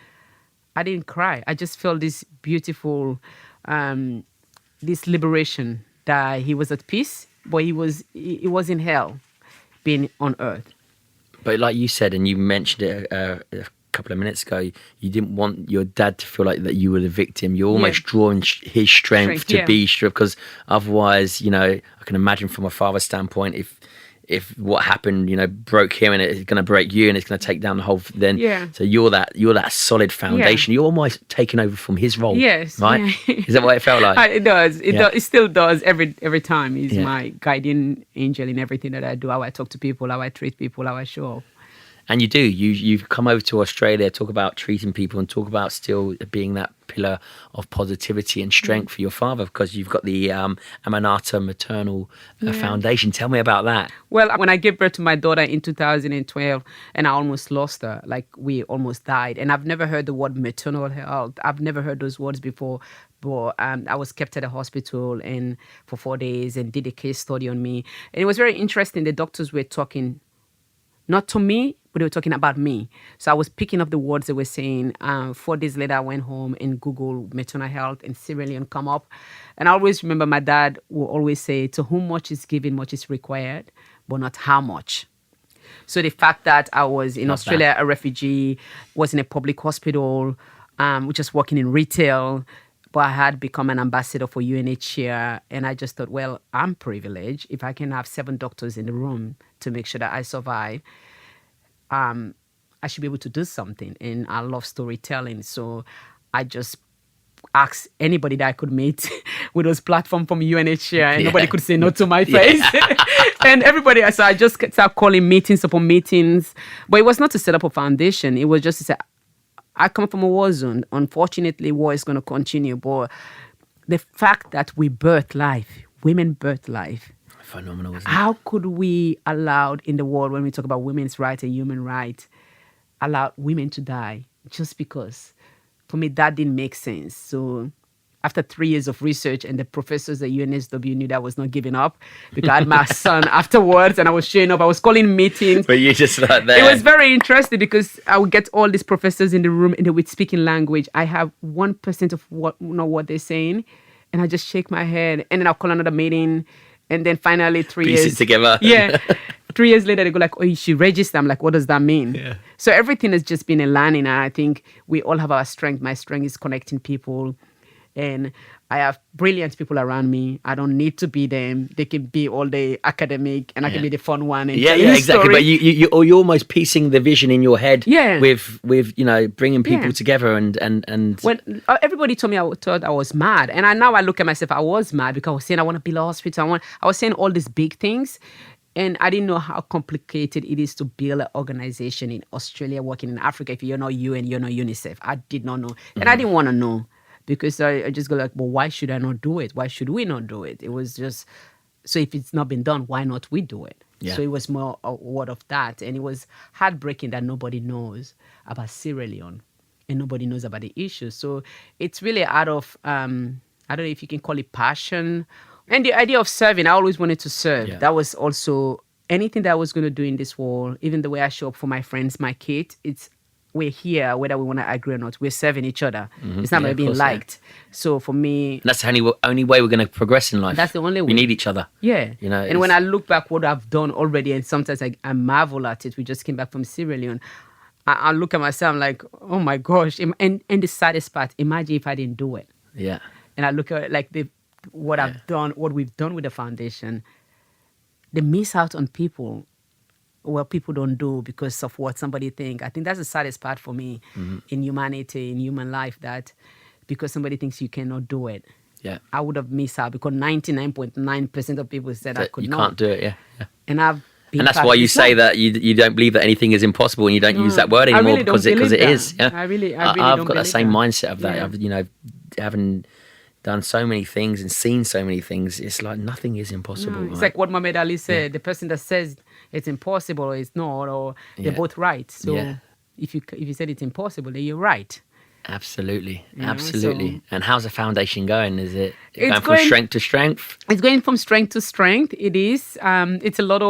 I didn't cry. I just felt this beautiful, this liberation that he was at peace, but he was in hell, being on earth. But like you said, and you mentioned it a couple of minutes ago, you didn't want your dad to feel like that you were the victim. You're almost drawing his strength to be strong, because otherwise, I can imagine from a father's standpoint, if what happened, broke him and it's going to break you and it's going to take down the whole then. Yeah. So you're that solid foundation. You're almost taking over from his role. Yes. Right. Yeah. Is that what it felt like? It does. It still does every time. He's my guiding angel in everything that I do. How I talk to people, how I treat people, how I show up. And you do. You've come over to Australia, talk about treating people and talk about still being that pillar of positivity and strength for your father, because you've got the Aminata Maternal Foundation. Tell me about that. Well, when I gave birth to my daughter in 2012 and I almost lost her, like we almost died. And I've never heard the word maternal health. I've never heard those words before. But I was kept at the hospital and for 4 days and did a case study on me. And it was very interesting. The doctors were talking not to me, but they were talking about me. So I was picking up the words they were saying. 4 days later, I went home and Googled maternal health and Sierra Leone come up. And I always remember my dad will always say, to whom much is given, much is required, but not how much. So the fact that I was in Australia, a refugee, was in a public hospital, just working in retail, but I had become an ambassador for UNHCR. And I just thought, well, I'm privileged. If I can have 7 doctors in the room to make sure that I survive, I should be able to do something. And I love storytelling. So I just asked anybody that I could meet with those platforms from UNHCR, and nobody could say no to my face. And everybody, so I just started calling meetings upon meetings. But it was not to set up a foundation. It was just to say, I come from a war zone. Unfortunately, war is going to continue. But the fact that we birth life, women birth life. Phenomenal, isn't it? How could we allow in the world, when we talk about women's rights and human rights, allow women to die just because? For me, that didn't make sense. So after 3 years of research, and the professors at UNSW knew that I was not giving up, because I had my son afterwards and I was showing up. I was calling meetings. But you just like there. It was very interesting because I would get all these professors in the room and they would speak in language. I have 1% of what they're saying. And I just shake my head. And then I'll call another meeting. And then finally 3 years. Piece it together. Yeah. 3 years later, they go like, oh, you should register. I'm like, what does that mean? Yeah. So everything has just been a learning. And I think we all have our strength. My strength is connecting people. And I have brilliant people around me. I don't need to be them. They can be all the academic, and I can be the fun one. And exactly. Story. But you're almost piecing the vision in your head. Yeah. With bringing people together and. When everybody told me, I thought I was mad, and now I look at myself. I was mad because I was saying I want to build a hospital. I was saying all these big things. And I didn't know how complicated it is to build an organization in Australia, working in Africa. If you're not UN, you're not UNICEF. I did not know, and I didn't want to know. Because I just go like, well, why should I not do it? Why should we not do it? It was just, so if it's not been done, why not we do it? Yeah. So it was more a word of that. And it was heartbreaking that nobody knows about Sierra Leone and nobody knows about the issues. So it's really out of, I don't know if you can call it passion. And the idea of serving, I always wanted to serve. Yeah. That was also anything that I was going to do in this world, even the way I show up for my friends, my kids, we're here, whether we want to agree or not. We're serving each other. Mm-hmm. It's not about being liked. Yeah. So for me... And that's the only way we're going to progress in life. That's the only way. We need each other. Yeah. And when I look back what I've done already, and sometimes I marvel at it. We just came back from Sierra Leone. I look at myself, I'm like, oh my gosh. And the saddest part, imagine if I didn't do it. Yeah. And I look at like I've done, what we've done with the foundation. They miss out on people. Well, people don't do because of what somebody think. I think that's the saddest part for me in humanity, in human life, that because somebody thinks you cannot do it. Yeah. I would have missed out because 99.9% of people said I could not. You can't do it, yeah. And that's why you say that you don't believe that anything is impossible, and you don't use that word anymore because it is. Yeah. I really I've got that same mindset of that. Yeah. Having done so many things and seen so many things. It's like nothing is impossible. It's right? like what Muhammad Ali said: the person that says it's impossible is not, or they're both right. So if you said it's impossible, then you're right. Absolutely, You know, absolutely. so- And how's the foundation going? Is it It's going from going- strength to strength? It's going from strength to strength. It is. It's a lot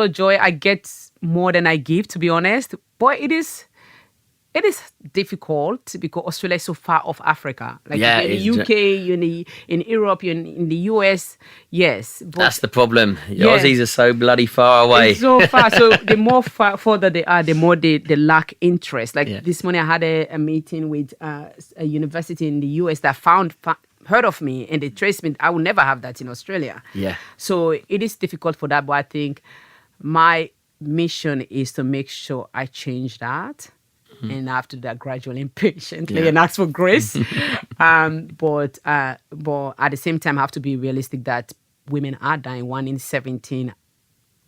of joy. I get more than I give, to be honest. But it is difficult because Australia is so far off Africa. Like Yeah, you're in the UK, you're in Europe, you're in the US. Yes, but That's the problem. Yeah. Aussies are so bloody far away. it's so far. So the more further they are, the more they lack interest. Like this morning, I had a meeting with a university in the US that heard of me and they traced me. I would never have that in Australia. Yeah. So it is difficult for that, but I think my mission is to make sure I change that. And I have to do that gradually and patiently and ask for grace. But at the same time, I have to be realistic that women are dying. 1 in 17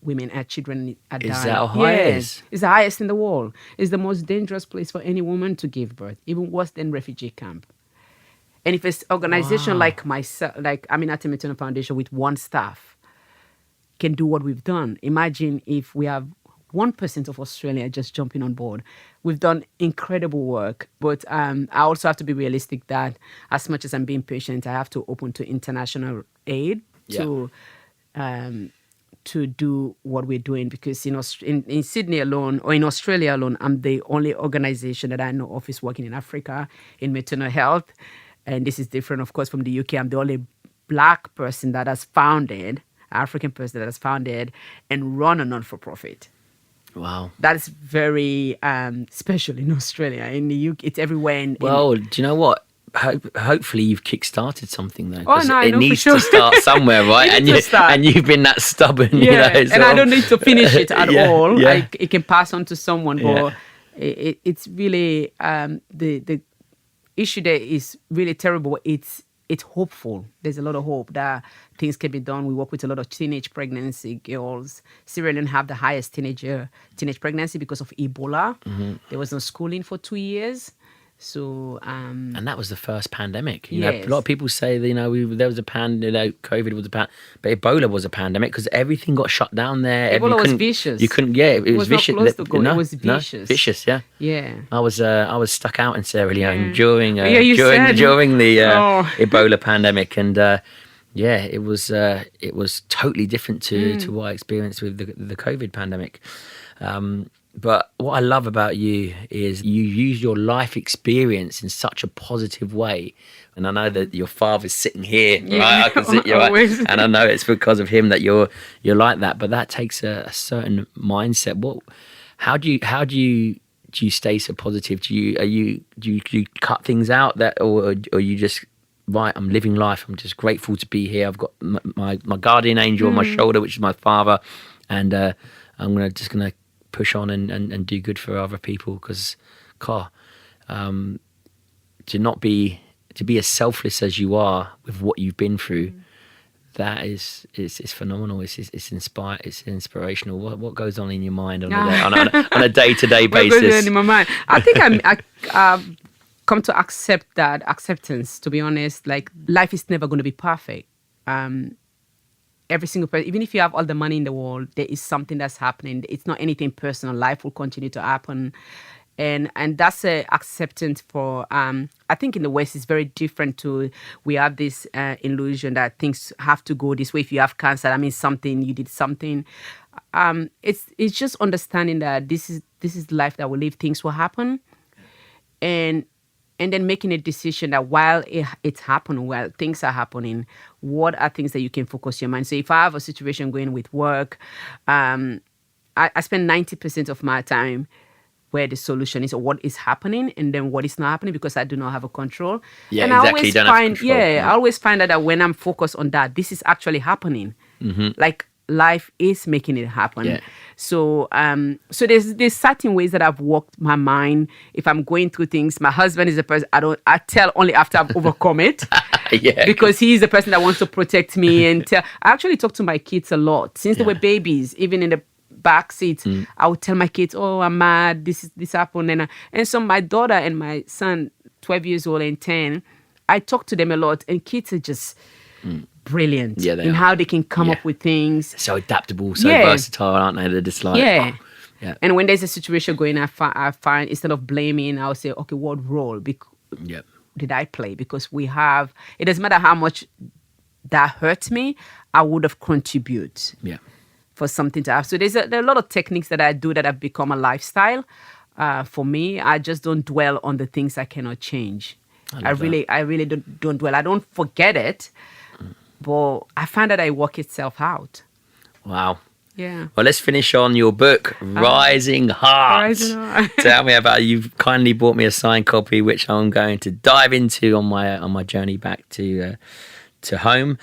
women and children are dying. Is that how high it is? It's the highest in the world. It's the most dangerous place for any woman to give birth, even worse than refugee camp. And if it's organization like myself, like Aminata Maternal Foundation with one staff, can do what we've done. Imagine if we have 1% of Australia just jumping on board. We've done incredible work, but I also have to be realistic that as much as I'm being patient, I have to open to international aid to do what we're doing, because in Sydney alone, or in Australia alone, I'm the only organization that I know of is working in Africa in maternal health. And this is different, of course, from the UK. I'm the only Black person that has founded, African person that has founded and run a non-for-profit. Wow. That's very special in Australia. In the UK, it's everywhere. Well, do you know what? Hopefully you've kick-started something though. Oh, no, I it know needs for sure. to start somewhere, right? and you've been that stubborn, you know. And I don't need to finish it at all. Yeah. It can pass on to someone, but it's really the issue there is really terrible. It's hopeful. There's a lot of hope that things can be done. We work with a lot of teenage pregnancy girls. Sierra Leone have the highest teenage pregnancy because of Ebola. There was no schooling for 2 years. So and that was the first pandemic. You Yes. know, a lot of people say that, there was a COVID was a but Ebola was a pandemic because everything got shut down there. Ebola was vicious. You couldn't. Yeah, it was not vicious. close to go. No, It was no, vicious. vicious. Yeah. yeah. I was stuck out in Sierra Leone during you said. during the Oh. Ebola pandemic, and it was totally different to what I experienced with the COVID pandemic. But what I love about you is you use your life experience in such a positive way. And I know that your father's sitting here, right? I can see you, right? Always. And I know it's because of him that you're like that. But that takes a certain mindset. How do you stay so positive? Do you cut things out or you just, right, I'm living life. I'm just grateful to be here. I've got my guardian angel on my shoulder, which is my father, and I'm just gonna push on and do good for other people, because to be as selfless as you are with what you've been through, that is phenomenal. It's inspirational. What goes on in your mind on a day-to-day What goes basis? on in my mind? I think I've come to accept that acceptance. To be honest, like life is never going to be perfect. Every single person, even if you have all the money in the world, there is something that's happening. It's not anything personal. Life will continue to happen. And that's a acceptance for, I think in the West it's very different to, we have this illusion that things have to go this way. If you have cancer, that means you did something. It's just understanding that this is life that we live, things will happen. And then making a decision that while it's happening, while things are happening, what are things that you can focus your mind? So if I have a situation going with work, I spend 90% of my time where the solution is, or what is happening, and then what is not happening, because I do not have a control. Yeah, and exactly. I always You don't have find, control. I always find that when I'm focused on that, this is actually happening. Like life is making it happen. Yeah. So there's certain ways that I've worked my mind. If I'm going through things, my husband is the person I tell only after I've overcome it. Yeah. Because he's the person that wants to protect me. And I actually talk to my kids a lot since they were babies, even in the back seat. I would tell my kids, "Oh, I'm mad. This happened." And so my daughter and my son, 12 years old and 10, I talk to them a lot, and kids are just brilliant in how they can come up with things. So adaptable, so versatile, aren't they? They're just like, yeah. And when there's a situation going, I find instead of blaming, I'll say, okay, what role did I play? Because it doesn't matter how much that hurt me, I would have contributed for something to have. So there are a lot of techniques that I do that have become a lifestyle for me. I just don't dwell on the things I cannot change. I really don't dwell. I don't forget it, but I find that I work itself out. Wow. Yeah. Well, let's finish on your book, Rising Heart. Tell me about it. You've kindly bought me a signed copy, which I'm going to dive into on my journey back to home.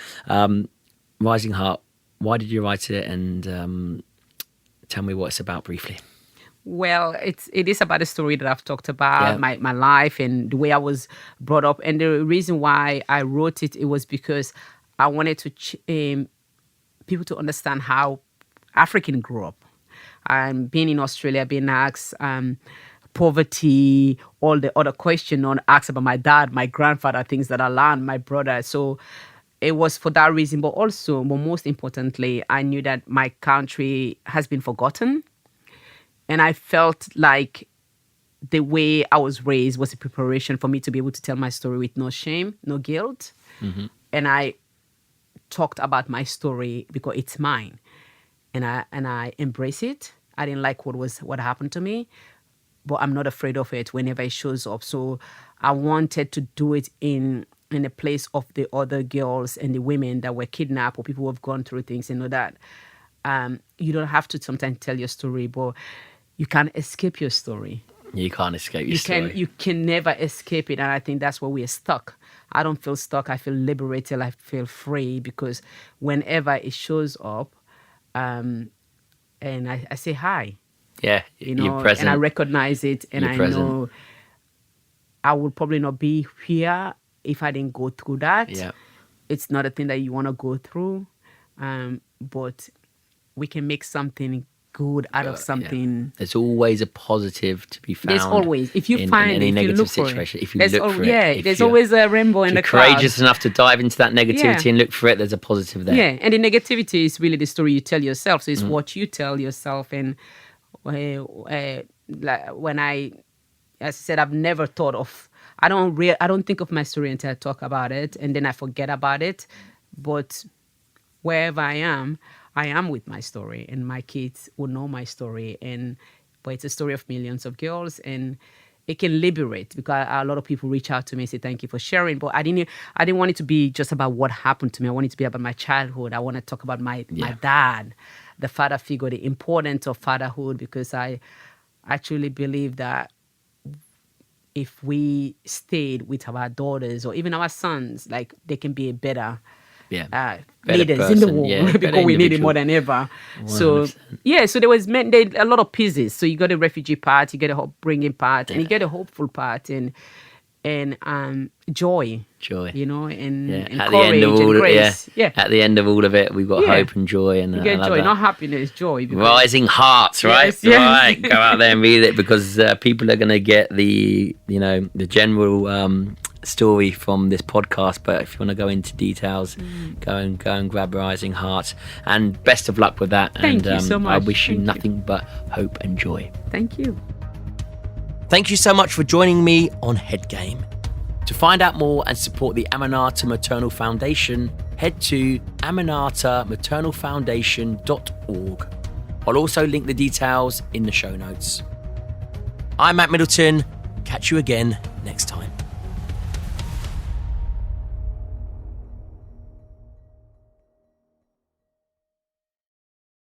Rising Heart. Why did you write it? And tell me what it's about briefly. Well, it is about a story that I've talked about, my life and the way I was brought up. And the reason why I wrote it was because I wanted to people to understand how African grew up. Being in Australia, being asked poverty, all the other questions, asked about my dad, my grandfather, things that I learned, my brother. So it was for that reason. But also, most importantly, I knew that my country has been forgotten. And I felt like the way I was raised was a preparation for me to be able to tell my story with no shame, no guilt. Mm-hmm. And I talked about my story because it's mine. And I embrace it. I didn't like what happened to me, but I'm not afraid of it whenever it shows up. So I wanted to do it in a place of the other girls and the women that were kidnapped or people who have gone through things and know that you don't have to sometimes tell your story, but you can't escape your story. You can't escape your story. You can never escape it. And I think that's where we are stuck. I don't feel stuck. I feel liberated. I feel free because whenever it shows up, and I say hi. Yeah, you're present. And I recognize it, and I know I would probably not be here if I didn't go through that. Yeah. It's not a thing that you want to go through, but we can make something good out of something. Yeah. There's always a positive to be found. There's always, if you find any if negative you look situation, for it. if you look for it. There's always a rainbow in the clouds. If you're courageous enough to dive into that negativity and look for it, there's a positive there. Yeah, and the negativity is really the story you tell yourself. So it's what you tell yourself. And when as I said, I've never thought of. I don't think of my story until I talk about it, and then I forget about it. But wherever I am with my story, and my kids will know my story. But it's a story of millions of girls, and it can liberate because a lot of people reach out to me and say thank you for sharing. But I didn't want it to be just about what happened to me. I want it to be about my childhood. I want to talk about my dad, the father figure, the importance of fatherhood, because I truly believe that if we stayed with our daughters or even our sons, like they can be a better leaders person, in the world because we need it more than ever. 100%. So there was a lot of pieces. So you got a refugee part, you get a upbringing part, and you get a hopeful part, and joy, and courage and grace. At the end of all of it, we've got hope and joy, and you get joy, not happiness, joy. Rising Hearts, right? Yes. Right. Go out there and read it because people are going to get the general story from this podcast, but if you want to go into details, go and grab Rising Heart, and best of luck with that. Thank you so much. I wish you nothing but hope and joy. Thank you. Thank you so much for joining me on Head Game. To find out more and support the Aminata Maternal Foundation, head to AminataMaternalFoundation.org. I'll also link the details in the show notes. I'm Matt Middleton. Catch you again next time.